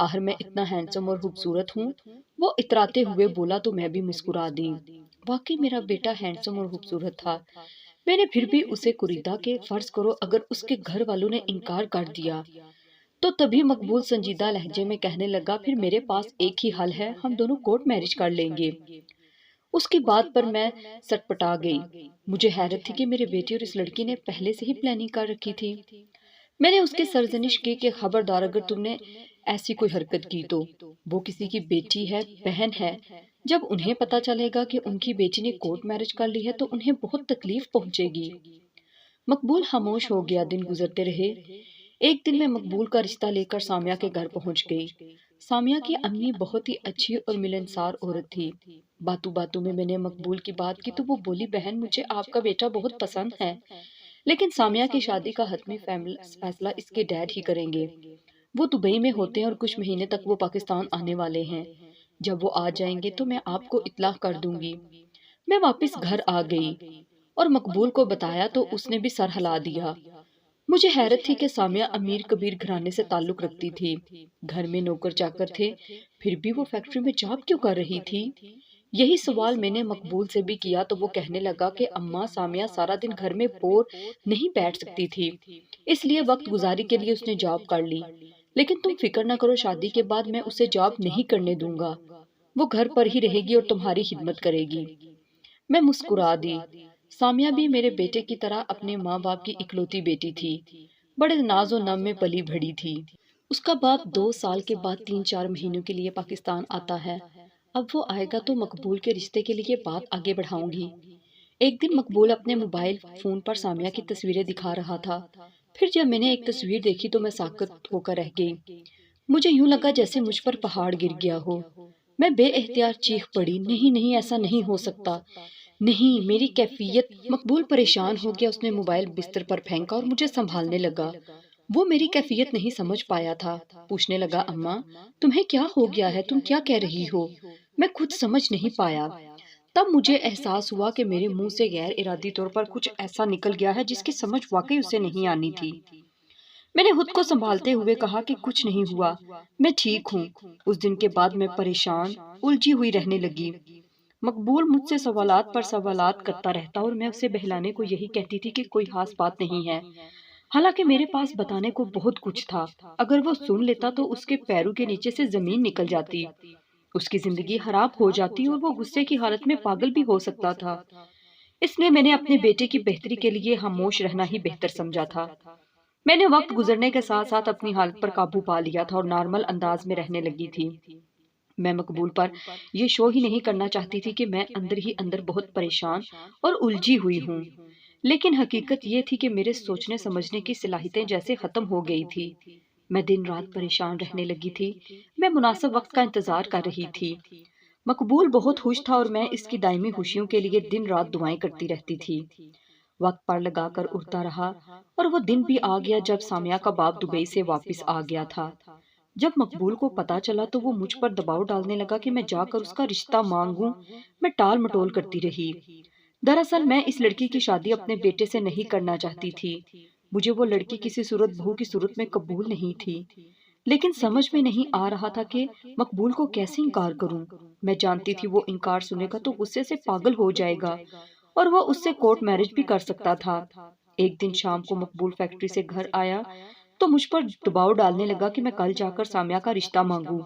آخر میں اتنا ہینڈسم اور خوبصورت ہوں؟ وہ اتراتے ہوئے بولا تو میں بھی مسکرا دی۔ واقعی میرا بیٹا ہینڈسم اور خوبصورت تھا۔ میں نے پھر بھی اسے خریدا کہ فرض کرو اگر اس کے گھر والوں نے انکار کر دیا تو تبھی مقبول سنجیدہ لہجے میں کہنے لگا پھر میرے پاس ایک ہی حل ہے، ہم دونوں کورٹ میرج کر لیں گے۔ اس کی بات پر میں سٹپٹا گئی۔ مجھے حیرت تھی کہ میرے بیٹے اور اس لڑکی نے پہلے سے ہی پلاننگ کر رکھی تھی۔ میں نے اس کی سرزنش کی کہ خبردار اگر تم نے ایسی کوئی حرکت کی تو وہ کسی کی بیٹی ہے، بہن ہے، جب انہیں پتا چلے گا کہ ان کی بیٹی نے کورٹ میرج کر لی ہے تو انہیں بہت تکلیف پہنچے گی۔ مقبول خاموش ہو گیا۔ دن گزرتے رہے۔ ایک دن میں مقبول کا رشتہ لے کر سامیہ کے گھر پہنچ گئی۔ سامیہ کی امی بہت ہی اچھی اور ملنسار عورت تھی۔ باتوں باتوں میں نے مقبول کی بات کی تو وہ بولی بہن مجھے آپ کا بیٹا بہت پسند ہے، لیکن سامیہ کی شادی کا حتمی فیصلہ اس کے ڈیڈ ہی کریں گے۔ وہ دبئی میں ہوتے ہیں اور کچھ مہینے تک وہ پاکستان آنے والے ہیں۔ جب وہ آ جائیں گے تو میں آپ کو اطلاع کر دوں گی۔ میں واپس گھر آ گئی اور مقبول کو بتایا تو اس نے بھی سر ہلا دیا۔ مجھے حیرت تھی کہ سامیہ امیر کبیر گھرانے سے تعلق رکھتی تھی، گھر میں نوکر چاکر تھے، پھر بھی وہ فیکٹری میں جاب کیوں کر رہی تھی؟ یہی سوال میں نے مقبول سے بھی کیا تو وہ کہنے لگا کہ اماں سامیہ سارا دن گھر میں بور نہیں بیٹھ سکتی تھی، اس لیے وقت گزاری کے لیے اس نے جاب کر لی، لیکن تم فکر نہ کرو شادی کے بعد میں اسے جاب نہیں کرنے دوں گا، وہ گھر پر ہی رہے گی اور تمہاری خدمت کرے گی۔ میں مسکرا دی۔ سامیہ بھی میرے بیٹے کی طرح اپنے ماں باپ کی اکلوتی بیٹی تھی، بڑے ناز و نم میں پلی بڑھی تھی۔ اس کا باپ 2 سال کے بعد 3-4 مہینوں کے لیے پاکستان آتا ہے، اب وہ آئے گا تو مقبول کے رشتے کے لیے بات آگے بڑھاؤں گی۔ ایک دن مقبول اپنے موبائل فون پر سامیہ کی تصویریں دکھا رہا تھا، پھر جب میں نے ایک تصویر دیکھی تو میں ساکت ہو کر رہ گئی۔ مجھے یوں لگا جیسے مجھ پر پہاڑ گر گیا ہو۔ میں بے اختیار چیخ پڑی، نہیں نہیں ایسا نہیں ہو سکتا، نہیں میری کیفیت۔ مقبول پریشان ہو گیا، اس نے موبائل بستر پر پھینکا اور مجھے سنبھالنے لگا۔ وہ میری کیفیت نہیں سمجھ پایا تھا، پوچھنے لگا اماں تمہیں کیا ہو گیا ہے، تم کیا کہہ رہی ہو؟ میں خود سمجھ نہیں پایا۔ تب مجھے احساس ہوا کہ میرے منہ سے غیر ارادی طور پر کچھ ایسا نکل گیا ہے جس کی سمجھ واقعی اسے نہیں آنی تھی۔ میں نے خود کو سنبھالتے ہوئے کہا کہ کچھ نہیں ہوا، میں ٹھیک ہوں۔ اس دن کے بعد میں پریشان، الجھی ہوئی رہنے لگی۔ مقبول مجھ سے سوالات پر سوالات کرتا رہتا اور میں اسے بہلانے کو یہی کہتی تھی کہ کوئی خاص بات نہیں ہے، حالانکہ میرے پاس بتانے کو بہت کچھ تھا۔ اگر وہ سن لیتا تو اس کے پیروں کے نیچے سے زمین نکل جاتی، اس کی زندگی خراب ہو جاتی اور وہ غصے کی حالت میں پاگل بھی ہو سکتا تھا۔ اس لیے میں نے اپنے بیٹے کی بہتری کے لیے خاموش رہنا ہی بہتر سمجھا تھا۔ میں نے وقت گزرنے کے ساتھ ساتھ اپنی حالت پر قابو پا لیا تھا اور نارمل انداز میں رہنے لگی تھی۔ میں مقبول پر یہ شو ہی نہیں کرنا چاہتی تھی کہ میں اندر ہی اندر بہت پریشان اور الجھی ہوئی ہوں، لیکن حقیقت یہ تھی کہ میرے سوچنے سمجھنے کی صلاحیتیں جیسے ختم ہو گئی تھی۔ میں دن رات پریشان رہنے لگی تھی۔ میں مناسب وقت کا انتظار کر رہی تھی۔ مقبول بہت خوش تھا اور میں اس کی دائمی خوشیوں کے لیے دن رات دعائیں کرتی رہتی تھی۔ وقت پر لگا کر اڑتا رہا اور وہ دن بھی آ گیا جب سامیہ کا باپ دبئی سے واپس آ گیا تھا۔ جب مقبول کو پتا چلا تو وہ مجھ پر دباؤ ڈالنے لگا کہ میں جا کر اس کا رشتہ مانگوں۔ میں ٹال مٹول کرتی رہی۔ دراصل میں اس لڑکی کی شادی اپنے بیٹے سے نہیں کرنا چاہتی تھی۔ مجھے وہ لڑکی کسی صورت بہو کی صورت میں قبول نہیں تھی، لیکن سمجھ میں نہیں آ رہا تھا کہ مقبول کو کیسے انکار کروں۔ میں جانتی تھی وہ انکار سنے گا تو غصے سے پاگل ہو جائے گا اور وہ اس سے کورٹ میرج بھی کر سکتا تھا۔ ایک دن شام کو مقبول فیکٹری سے گھر آیا تو مجھ پر دباؤ ڈالنے لگا کہ میں کل جا کر سامیہ کا رشتہ مانگوں۔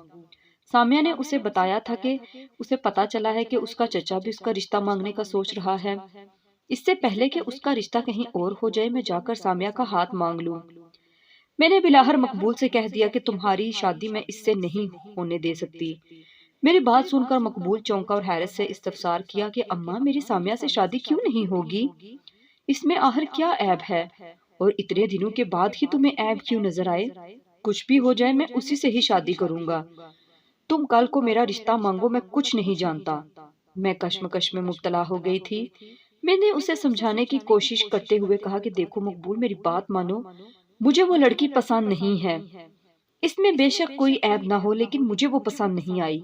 سامیہ نے اسے بتایا تھا کہ اسے پتا چلا ہے کہ اس کا چچا بھی اس کا رشتہ مانگنے کا سوچ رہا ہے۔ اس سے پہلے کہ اس کا رشتہ کہیں اور ہو جائے میں جا کر سامیہ کا ہاتھ مانگ لوں۔ میں نے بلاہر مقبول سے کہہ دیا کہ تمہاری شادی میں اس سے نہیں ہونے دے سکتی۔ میری بات سن کر مقبول چونکا اور حیرت سے استفسار کیا کہ اماں میری سامیہ سے شادی کیوں نہیں ہوگی؟ اس میں آخر کیا عیب ہے اور اتنے دنوں کے بعد ہی تمہیں عیب کیوں نظر آئے؟ کچھ بھی ہو جائے میں اسی سے ہی شادی کروں گا۔ تم کل کو میرا رشتہ مانگو، میں کچھ نہیں جانتا۔ میں کشمکش میں مبتلا ہو گئی تھی۔ میں نے اسے سمجھانے کی کوشش کرتے ہوئے کہا کہ دیکھو مقبول میری بات مانو، مجھے وہ لڑکی پسند نہیں ہے۔ اس میں بے شک کوئی عیب نہ ہو لیکن مجھے وہ پسند نہیں آئی۔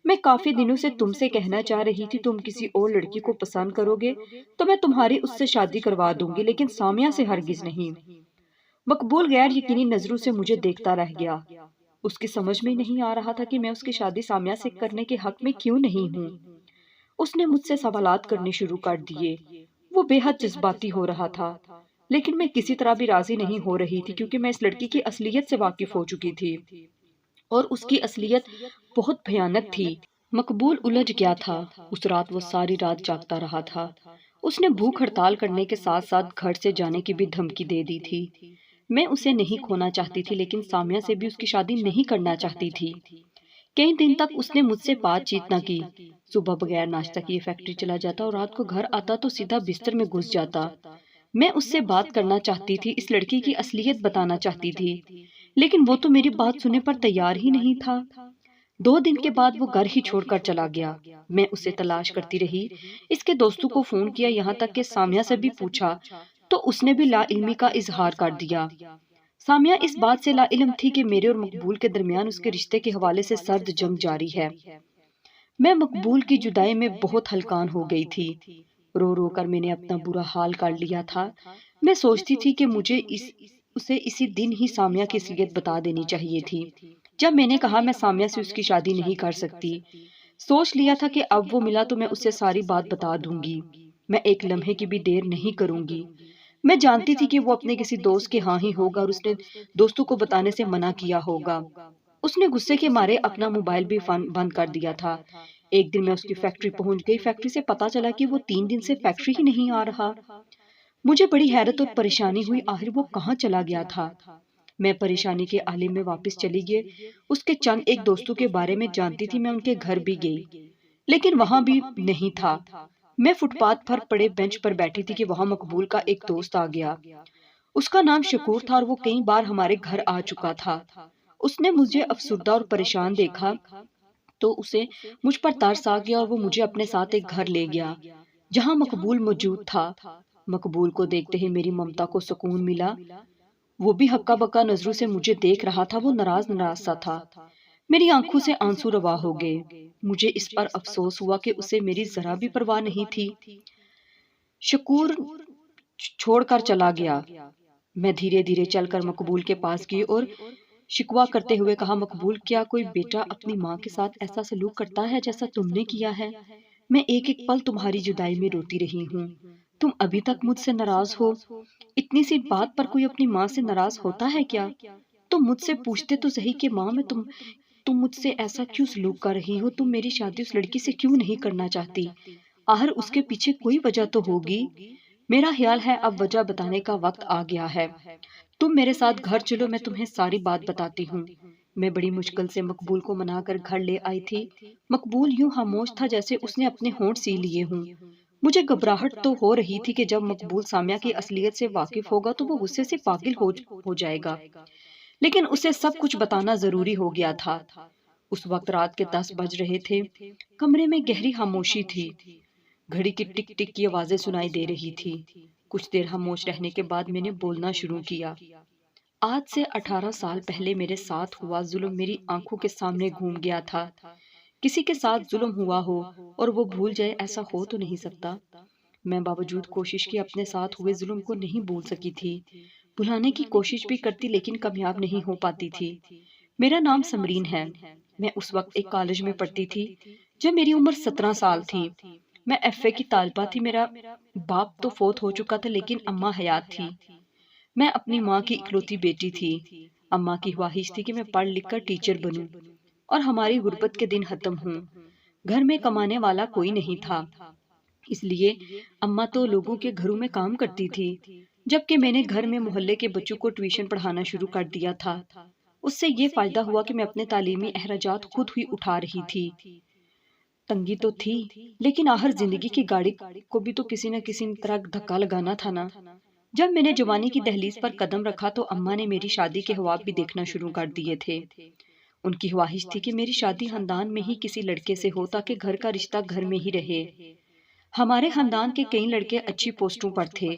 میں کافی دنوں سے تم سے کہنا چاہ رہی تھی تم کسی اور لڑکی کو پسند کرو گے تو میں تمہاری اس سے شادی کروا دوں گی، لیکن سامیہ سے ہرگز نہیں۔ مقبول غیر یقینی نظروں سے مجھے دیکھتا رہ گیا۔ اس کی سمجھ میں نہیں آ رہا تھا کہ میں اس کی شادی سامیہ سے کرنے کے حق میں کیوں نہیں ہوں۔ اس نے مجھ سے سوالات کرنے شروع کر دیے۔ وہ بے حد جذباتی ہو رہا تھا، لیکن میں کسی طرح بھی راضی نہیں ہو رہی تھی کیونکہ میں اس لڑکی کی اصلیت سے واقف ہو چکی تھی اور اس کی اصلیت بہت بھیانک تھی۔ مقبول الجھ گیا تھا۔ اس رات وہ ساری رات جاگتا رہا تھا۔ اس نے بھوک ہڑتال کرنے کے ساتھ ساتھ گھر سے جانے کی بھی دھمکی دے دی تھی۔ میں اسے نہیں کھونا چاہتی تھی، لیکن سامیہ سے بھی اس کی شادی نہیں کرنا چاہتی تھی۔ کئی دن تک اس نے مجھ سے بات چیت نہ کی۔ صبح بغیر ناشتہ کیے فیکٹری چلا جاتا اور رات کو گھر آتا تو سیدھا بستر میں گھس جاتا۔ میں اس سے بات کرنا چاہتی تھی، اس لڑکی کی اصلیت بتانا چاہتی تھی، لیکن وہ تو میری بات سننے پر تیار ہی نہیں تھا۔ 2 دن کے بعد وہ گھر ہی چھوڑ کر چلا گیا۔ میں اسے تلاش کرتی رہی، اس کے دوستوں کو فون کیا، یہاں تک کہ سامیہ سے بھی پوچھا تو اس نے بھی لا علمی کا اظہار کر دیا۔ سامیہ اس بات سے لا علم تھی کہ میرے اور مقبول کے درمیان اس کے رشتے کے حوالے سے سرد جنگ جاری ہے۔ میں مقبول کی جدائی میں بہت ہلکان ہو گئی تھی۔ رو رو کر میں نے اپنا برا حال کر لیا تھا۔ میں سوچتی تھی کہ مجھے اسے اسی دن ہی سامیہ کی اصلیت بتا دینی چاہیے تھی۔ جب میں نے کہا میں سامیہ سے اس کی شادی نہیں کر سکتی، سوچ لیا تھا کہ اب وہ ملا تو میں اسے ساری بات بتا دوں گی۔ میں ایک لمحے کی بھی دیر نہیں کروں گی۔ میں جانتی تھی کہ وہ اپنے کسی دوست کے ہاں ہی ہوگا اور اس نے دوستوں کو بتانے سے منع کیا ہوگا۔ اس نے غصے کے مارے اپنا موبائل بھی بند کر دیا تھا۔ ایک دن میں اس کی فیکٹری پہنچ گئی۔ فیکٹری سے پتا چلا کہ وہ 3 دن سے فیکٹری ہی نہیں آ رہا۔ مجھے بڑی حیرت اور پریشانی ہوئی، آخر وہ کہاں چلا گیا تھا۔ میں پریشانی کے عالم میں واپس چلی گئی۔ اس کے چند ایک دوستوں کے بارے میں جانتی تھی، میں ان کے گھر بھی گئی، لیکن وہاں بھی نہیں تھا۔ میں فٹ پاتھ پر پڑے بینچ پر بیٹھی تھی کہ وہاں مقبول کا ایک دوست آ گیا۔ اس کا نام شکور تھا اور وہ کئی بار ہمارے گھر آ چکا تھا۔ اس نے مجھے افسردہ اور پریشان دیکھا تو اسے مجھ پر ترس آ گیا اور وہ مجھے اپنے ساتھ ایک گھر لے گیا جہاں مقبول موجود تھا۔ مقبول کو دیکھتے ہی میری ممتا کو سکون ملا۔ وہ بھی ہکا بکا نظروں سے مجھے دیکھ رہا تھا۔ وہ ناراض ناراض سا تھا۔ میری آنکھوں سے آنسو روا ہو گئے۔ مجھے اس پر افسوس ہوا کہ اسے میری ذرا بھی پرواہ نہیں تھی۔ شکور چھوڑ کر چلا گیا۔ میں دھیرے دھیرے چل کر مقبول کے پاس گئی اور شکوہ کرتے ہوئے کہا، مقبول، کیا کوئی بیٹا اپنی ماں کے ساتھ ایسا سلوک کرتا ہے جیسا تم نے کیا ہے؟ میں ایک ایک پل تمہاری جدائی میں روتی رہی ہوں۔ تم ابھی تک مجھ سے ناراض ہو۔ اتنی سی بات پر کوئی اپنی ماں سے ناراض ہوتا ہے کیا؟ تم مجھ سے پوچھتے تو صحیح کہ ماں میں تم مجھ سے ایسا کیوں سلوک کر رہی ہو؟ تم میری شادی اس لڑکی سے کیوں نہیں کرنا چاہتی؟ آخر اس کے پیچھے کوئی وجہ تو ہوگی۔ میرا خیال ہے اب وجہ بتانے کا وقت آ گیا ہے۔ تم میرے ساتھ گھر چلو، میں تمہیں ساری بات بتاتی ہوں۔ میں بڑی مشکل سے مقبول کو منا کر گھر لے آئی تھی۔ مقبول یوں خاموش تھا جیسے اس نے اپنے ہونٹ سی لیے ہوں۔ مجھے گھبراہٹ تو ہو رہی تھی کہ جب مقبول سامیہ کی اصلیت سے واقف ہوگا تو وہ غصے سے پاگل ہو جائے گا، لیکن اسے سب کچھ بتانا ضروری ہو گیا تھا۔ اس وقت رات کے 10 بج رہے تھے۔ کمرے میں گہری خاموشی تھی۔ گھڑی کی ٹک ٹک کی آوازیں سنائی دے رہی تھی۔ کچھ دیر خاموش رہنے کے بعد میں نے بولنا شروع کیا۔ آج سے 18 سال پہلے میرے ساتھ ہوا ظلم میری آنکھوں کے سامنے گھوم گیا تھا۔ کسی کے ساتھ ظلم ہوا ہو اور وہ بھول جائے، ایسا ہو تو نہیں سکتا۔ میں باوجود کوشش کی اپنے ساتھ ہوئے ظلم کو نہیں بھول سکی تھی۔ بھلانے کی کوشش بھی کرتی لیکن کامیاب نہیں ہو پاتی تھی۔ میرا نام سمرین ہے۔ میں اس وقت ایک کالج میں پڑھتی تھی جب میری عمر 17 سال تھی۔ میں ایف اے کی طالبہ تھی۔ میرا باپ تو فوت ہو چکا تھا لیکن اماں حیات تھی۔ میں اپنی ماں کی اکلوتی بیٹی تھی۔ اماں کی خواہش تھی کہ میں پڑھ لکھ کر ٹیچر بنوں اور ہماری غربت کے دن ختم ہوں۔ گھر میں کمانے والا کوئی نہیں تھا، اس لیے اماں تو لوگوں کے گھروں میں کام کرتی تھی، جبکہ میں نے گھر میں محلے کے بچوں کو ٹیوشن پڑھانا شروع کر دیا تھا۔ اس سے یہ فائدہ ہوا کہ میں اپنے تعلیمی اخراجات خود ہی اٹھا رہی تھی۔ تنگی تو تھی لیکن آخر زندگی کی گاڑی کو بھی تو کسی نہ کسی طرح دھکا لگانا تھا نا۔ جب میں نے جوانی کی دہلیز پر قدم رکھا تو اماں نے میری شادی کے خواب بھی دیکھنا شروع کر دیے تھے۔ ان کی خواہش تھی کہ میری شادی خاندان میں ہی کسی لڑکے سے ہو تاکہ گھر کا رشتہ گھر میں ہی رہے۔ ہمارے خاندان کے کئی لڑکے اچھی پوسٹوں پر تھے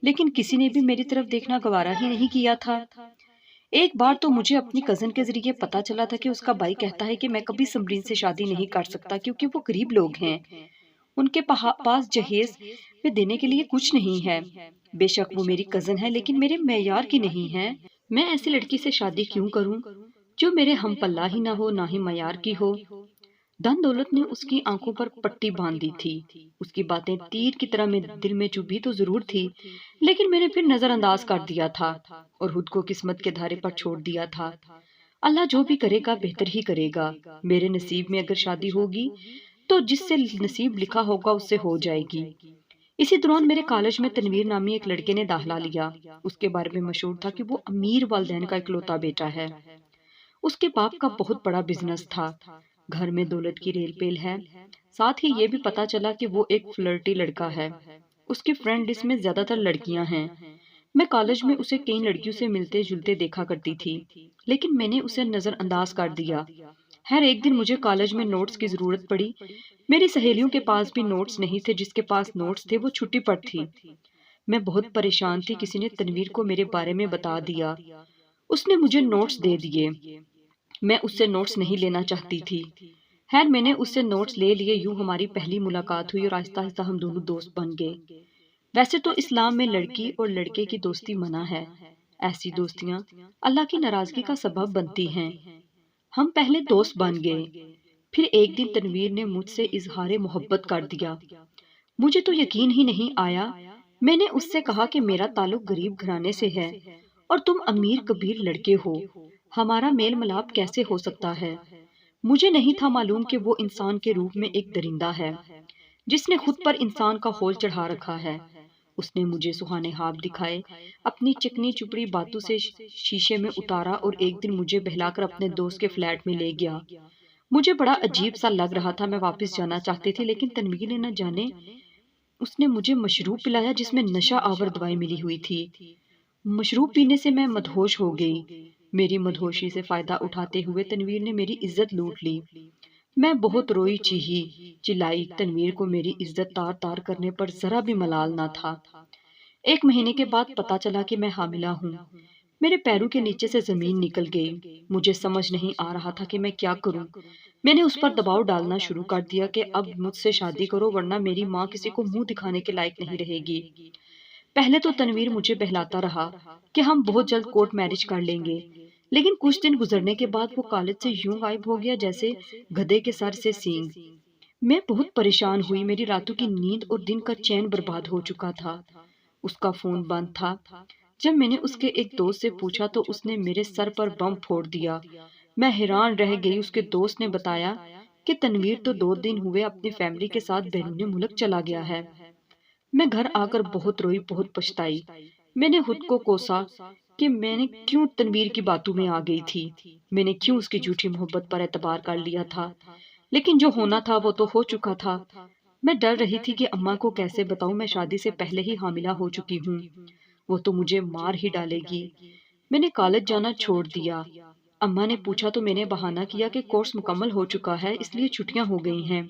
لیکن کسی نے بھی میری طرف دیکھنا گوارا ہی نہیں کیا تھا۔ ایک بار تو مجھے اپنی کزن کے ذریعے پتا چلا تھا کہ اس کا بھائی کہتا ہے کہ میں کبھی سمرین سے شادی نہیں کر سکتا کیونکہ وہ غریب لوگ ہیں، ان کے پاس جہیز میں دینے کے لیے کچھ نہیں ہے۔ بے شک وہ میری کزن ہے لیکن میرے معیار کی نہیں ہے۔ میں ایسی لڑکی سے شادی کیوں کروں جو میرے ہم پلہ ہی نہ ہو نہ ہی معیار کی ہو۔ دھن دولت نے اس کی آنکھوں پر پٹی باندھ دی تھی۔ اس کی باتیں تیر کی طرح دل میں چبھی تو ضرور تھی، لیکن میں نے پھر نظر انداز کر دیا تھا اور خود کو قسمت کے دھارے پر چھوڑ دیا تھا۔ اللہ جو بھی کرے گا بہتر ہی کرے گا۔ میرے نصیب میں اگر شادی ہوگی تو جس سے نصیب لکھا ہوگا اس سے ہو جائے گی۔ اسی دوران میرے کالج میں تنویر نامی ایک لڑکے نے داخلہ لیا۔ اس کے بارے میں مشہور تھا کہ وہ امیر والدین کا اکلوتا بیٹا ہے۔ اس کے باپ کا بہت بڑا بزنس تھا، گھر میں دولت کی ریل پیل ہے۔ ساتھ ہی یہ بھی پتا چلا کہ وہ ایک فلرٹی لڑکا ہے۔ اس کی فرینڈ لسٹ میں زیادہ تر لڑکیاں ہیں۔ میں کالج میں اسے کئی لڑکیوں سے ملتے جلتے دیکھا کرتی تھی، لیکن میں نے اسے نظر انداز کر دیا۔ خیر ایک دن مجھے کالج میں نوٹس کی ضرورت پڑی۔ میری سہیلیوں کے پاس بھی نوٹس نہیں تھے، جس کے پاس نوٹس تھے وہ چھٹی پر تھی۔ میں بہت پریشان تھی، کسی نے تنویر کو میرے بارے میں بتا دیا۔ اس نے مجھے نوٹس دے دیے۔ میں اس سے نوٹس نہیں لینا چاہتی تھی۔ خیر میں نے اس سے نوٹس لے لیے۔ یوں ہماری پہلی ملاقات ہوئی اور آہستہ آہستہ ہم دونوں دوست بن گئے۔ ویسے تو اسلام میں لڑکی اور لڑکے کی دوستی منع ہے۔ ایسی دوستیاں اللہ کی ناراضگی کا سبب بنتی ہیں۔ ہم پہلے دوست بن گئے، پھر ایک دن تنویر نے مجھ سے اظہار محبت کر دیا۔ مجھے تو یقین ہی نہیں آیا۔ میں نے اس سے کہا کہ میرا تعلق غریب گھرانے سے ہے اور تم امیر کبیر لڑکے ہو، ہمارا میل ملاپ کیسے ہو سکتا ہے؟ مجھے نہیں تھا معلوم کہ وہ انسان کے روپ میں ایک درندہ ہے جس نے خود پر انسان کا خول چڑھا رکھا ہے۔ اس نے مجھے سہانے خواب دکھائے، اپنی چکنی چپڑی باتوں سے شیشے میں اتارا اور ایک دن مجھے بہلا کر اپنے دوست کے فلیٹ میں لے گیا۔ مجھے بڑا عجیب سا لگ رہا تھا، میں واپس جانا چاہتی تھی، لیکن تنویر نے نہ جانے اس نے مجھے مشروب پلایا جس میں نشہ آور دوائی ملی ہوئی تھی۔ مشروب پینے سے میں مدہوش ہو گئی۔ میری مدہوشی سے فائدہ اٹھاتے ہوئے تنویر نے میری عزت لوٹ لی۔ میں بہت روئی چیخی چلائی۔ تنویر کو میری عزت تار تار کرنے پر ذرا بھی ملال نہ تھا۔ ایک مہینے کے بعد پتا چلا کہ میں حاملہ ہوں۔ میرے پیروں کے نیچے سے زمین نکل گئی۔ مجھے سمجھ نہیں آ رہا تھا کہ میں کیا کروں۔ میں نے اس پر دباؤ ڈالنا شروع کر دیا کہ اب مجھ سے شادی کرو ورنہ میری ماں کسی کو منہ دکھانے کے لائق نہیں رہے گی۔ پہلے تو تنویر مجھے بہلاتا رہا کہ ہم بہت جلد کورٹ میرج کر لیں گے، لیکن کچھ دن گزرنے کے بعد وہ کالج سے یوں غائب ہو گیا جیسے گدھے کے سر سے سینگ۔ میں بہت پریشان ہوئی۔ میری راتوں کی نیند اور دن کا چین برباد ہو چکا تھا۔ اس کا فون بند تھا۔ جب میں نے اس کے ایک دوست سے پوچھا تو اس نے میرے سر پر بم پھوڑ دیا۔ میں حیران رہ گئی۔ اس کے دوست نے بتایا کہ تنویر تو 2 دن ہوئے اپنی فیملی کے ساتھ بیرون ملک چلا گیا ہے۔ میں گھر آ کر بہت روئی، بہت پچھتائی۔ میں نے خود کو کوسا کہ میں نے کیوں تنویر کی باتوں میں آ گئی تھی، میں نے کیوں اس کی جھوٹی محبت پر اعتبار کر لیا تھا، لیکن جو ہونا تھا وہ تو ہو چکا تھا۔ میں ڈر رہی تھی کہ اماں کو کیسے بتاؤں میں شادی سے پہلے ہی حاملہ ہو چکی ہوں، وہ تو مجھے مار ہی ڈالے گی۔ میں نے کالج جانا چھوڑ دیا۔ اماں نے پوچھا تو میں نے بہانہ کیا کہ کورس مکمل ہو چکا ہے اس لیے چھٹیاں ہو گئی ہیں۔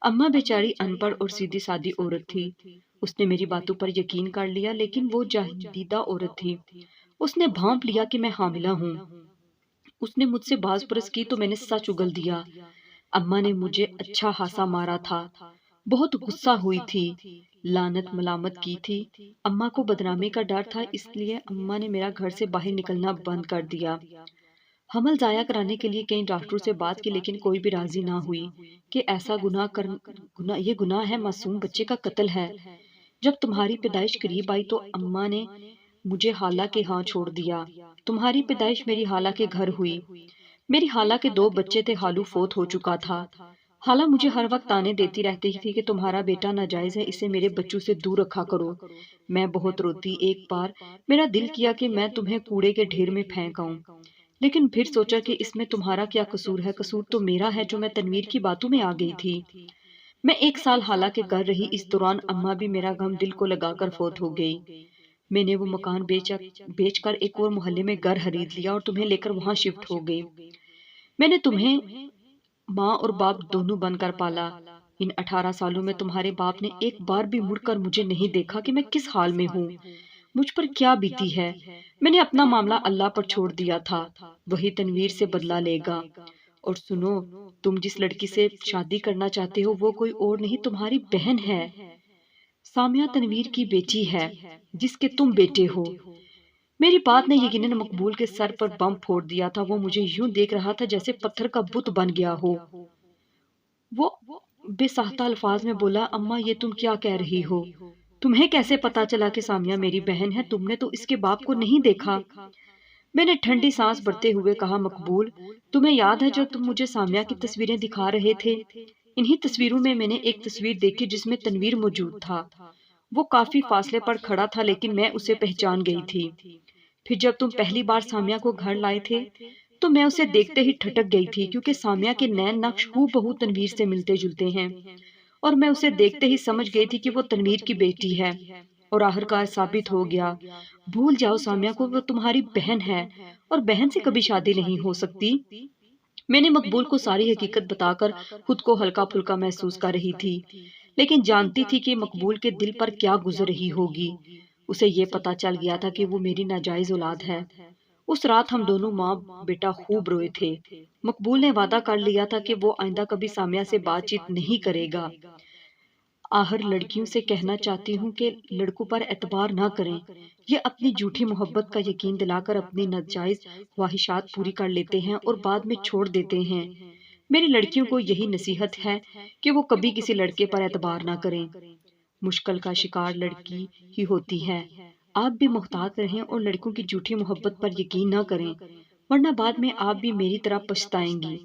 اماں بیچاری ان پڑھ اور سیدھی سادی عورت تھی۔ اس نے میری باتوں پر یقین کر لیا، لیکن وہ جاہدیدہ عورت تھی۔ اس نے بھانپ لیا کہ میں حاملہ ہوں۔ اس نے مجھ سے باز پرس کی تو میں نے سچ اگل دیا۔ اماں نے مجھے اچھا خاصا مارا تھا، بہت غصہ ہوئی تھی، لعنت ملامت کی تھی۔ اماں کو بدنامی کا ڈر تھا، اس لیے اماں نے میرا گھر سے باہر نکلنا بند کر دیا۔ حمل ضائع کرانے کے لیے کئی ڈاکٹروں سے بات کی، لیکن کوئی بھی راضی نہ ہوئی کہ ایسا یہ گناہ ہے، معصوم بچے کا قتل ہے۔ جب تمہاری پیدائش قریب آئی تو اماں نے مجھے خالہ کے ہاں چھوڑ دیا۔ تمہاری پیدائش میری خالہ کے گھر ہوئی۔ میری خالہ کے 2 بچے تھے، خالو فوت ہو چکا تھا۔ خالہ مجھے ہر وقت تانے دیتی رہتی تھی کہ تمہارا بیٹا ناجائز ہے، اسے میرے بچوں سے دور رکھا کرو۔ میں بہت روتی۔ ایک بار میرا دل کیا کہ میں تمہیں کوڑے کے ڈھیر میں پھینک آؤں، لیکن پھر سوچا کہ اس میں تمہارا کیا قصور ہے، قصور تو میرا ہے جو میں تنویر کی باتوں میں آ گئی تھی۔ میں 1 سال خالہ کے گھر رہی۔ اس دوران اماں بھی میرا غم دل کو لگا کر فوت ہو گئی۔ میں نے وہ مکان بیچ کر ایک اور محلے میں گھر خرید لیا اور تمہیں لے کر وہاں شفٹ ہو گئی۔ میں نے تمہیں ماں اور باپ دونوں بن کر پالا۔ ان 18 سالوں میں تمہارے باپ نے ایک بار بھی مڑ کر مجھے نہیں دیکھا کہ میں کس حال میں ہوں، مجھ پر کیا بیتی ہے۔ میں نے اپنا معاملہ اللہ پر چھوڑ دیا تھا، وہی تنویر سے بدلہ لے گا۔ اور سنو، تم جس لڑکی سے شادی کرنا چاہتے ہو وہ کوئی اور نہیں، تمہاری بہن ہے، سامیہ تنویر کی بیٹی ہے، جس کے تم بیٹے ہو۔ میری بات نے یقیناً مقبول کے سر پر بم پھوڑ دیا تھا۔ وہ مجھے یوں دیکھ رہا تھا جیسے پتھر کا بت بن گیا ہو۔ وہ بے ساختہ الفاظ میں بولا، اماں یہ تم کیا کہہ رہی ہو؟ تمہیں کیسے پتا چلا کہ سامیہ میری بہن ہے؟ تم نے تو اس کے باپ کو نہیں دیکھا۔ میں نے ٹھنڈی سانس بھرتے ہوئے کہا، مقبول تمہیں یاد ہے جب تم مجھے سامیہ کی تصویریں دکھا رہے تھے؟ انہی تصویروں میں نے ایک تصویر دیکھی جس میں تنویر موجود تھا۔ وہ کافی فاصلے پر کھڑا تھا لیکن میں اسے پہچان گئی تھی۔ پھر جب تم پہلی بار سامیہ کو گھر لائے تھے تو میں اسے دیکھتے ہی ٹھٹک گئی تھی، کیونکہ سامیہ کے نین نقش ہو بہو تنویر سے ملتے جلتے ہیں، اور میں اسے دیکھتے ہی سمجھ گئی تھی کہ وہ تنویر کی بیٹی ہے، اور آخرکار ثابت ہو گیا۔ بھول جاؤ سامیہ کو، وہ تمہاری بہن ہے، اور بہن سے کبھی شادی نہیں ہو سکتی۔ میں نے مقبول کو ساری حقیقت بتا کر خود کو ہلکا پھلکا محسوس کر رہی تھی، لیکن جانتی تھی کہ مقبول کے دل پر کیا گزر رہی ہوگی۔ اسے یہ پتا چل گیا تھا کہ وہ میری ناجائز اولاد ہے۔ اس رات ہم دونوں ماں بیٹا خوب روئے تھے۔ مقبول نے وعدہ کر لیا تھا کہ وہ آئندہ کبھی سامیہ سے بات چیت نہیں کرے گا۔ آخر لڑکیوں سے کہنا چاہتی ہوں کہ لڑکوں پر اعتبار نہ کریں۔ یہ اپنی جھوٹی محبت کا یقین دلا کر اپنی ناجائز خواہشات پوری کر لیتے ہیں اور بعد میں چھوڑ دیتے ہیں۔ میری لڑکیوں کو یہی نصیحت ہے کہ وہ کبھی کسی لڑکے پر اعتبار نہ کریں۔ مشکل کا شکار لڑکی ہی ہوتی ہے۔ آپ بھی محتاط رہیں اور لڑکوں کی جھوٹی محبت پر یقین نہ کریں، ورنہ بعد میں آپ بھی میری طرح پچھتائیں گی۔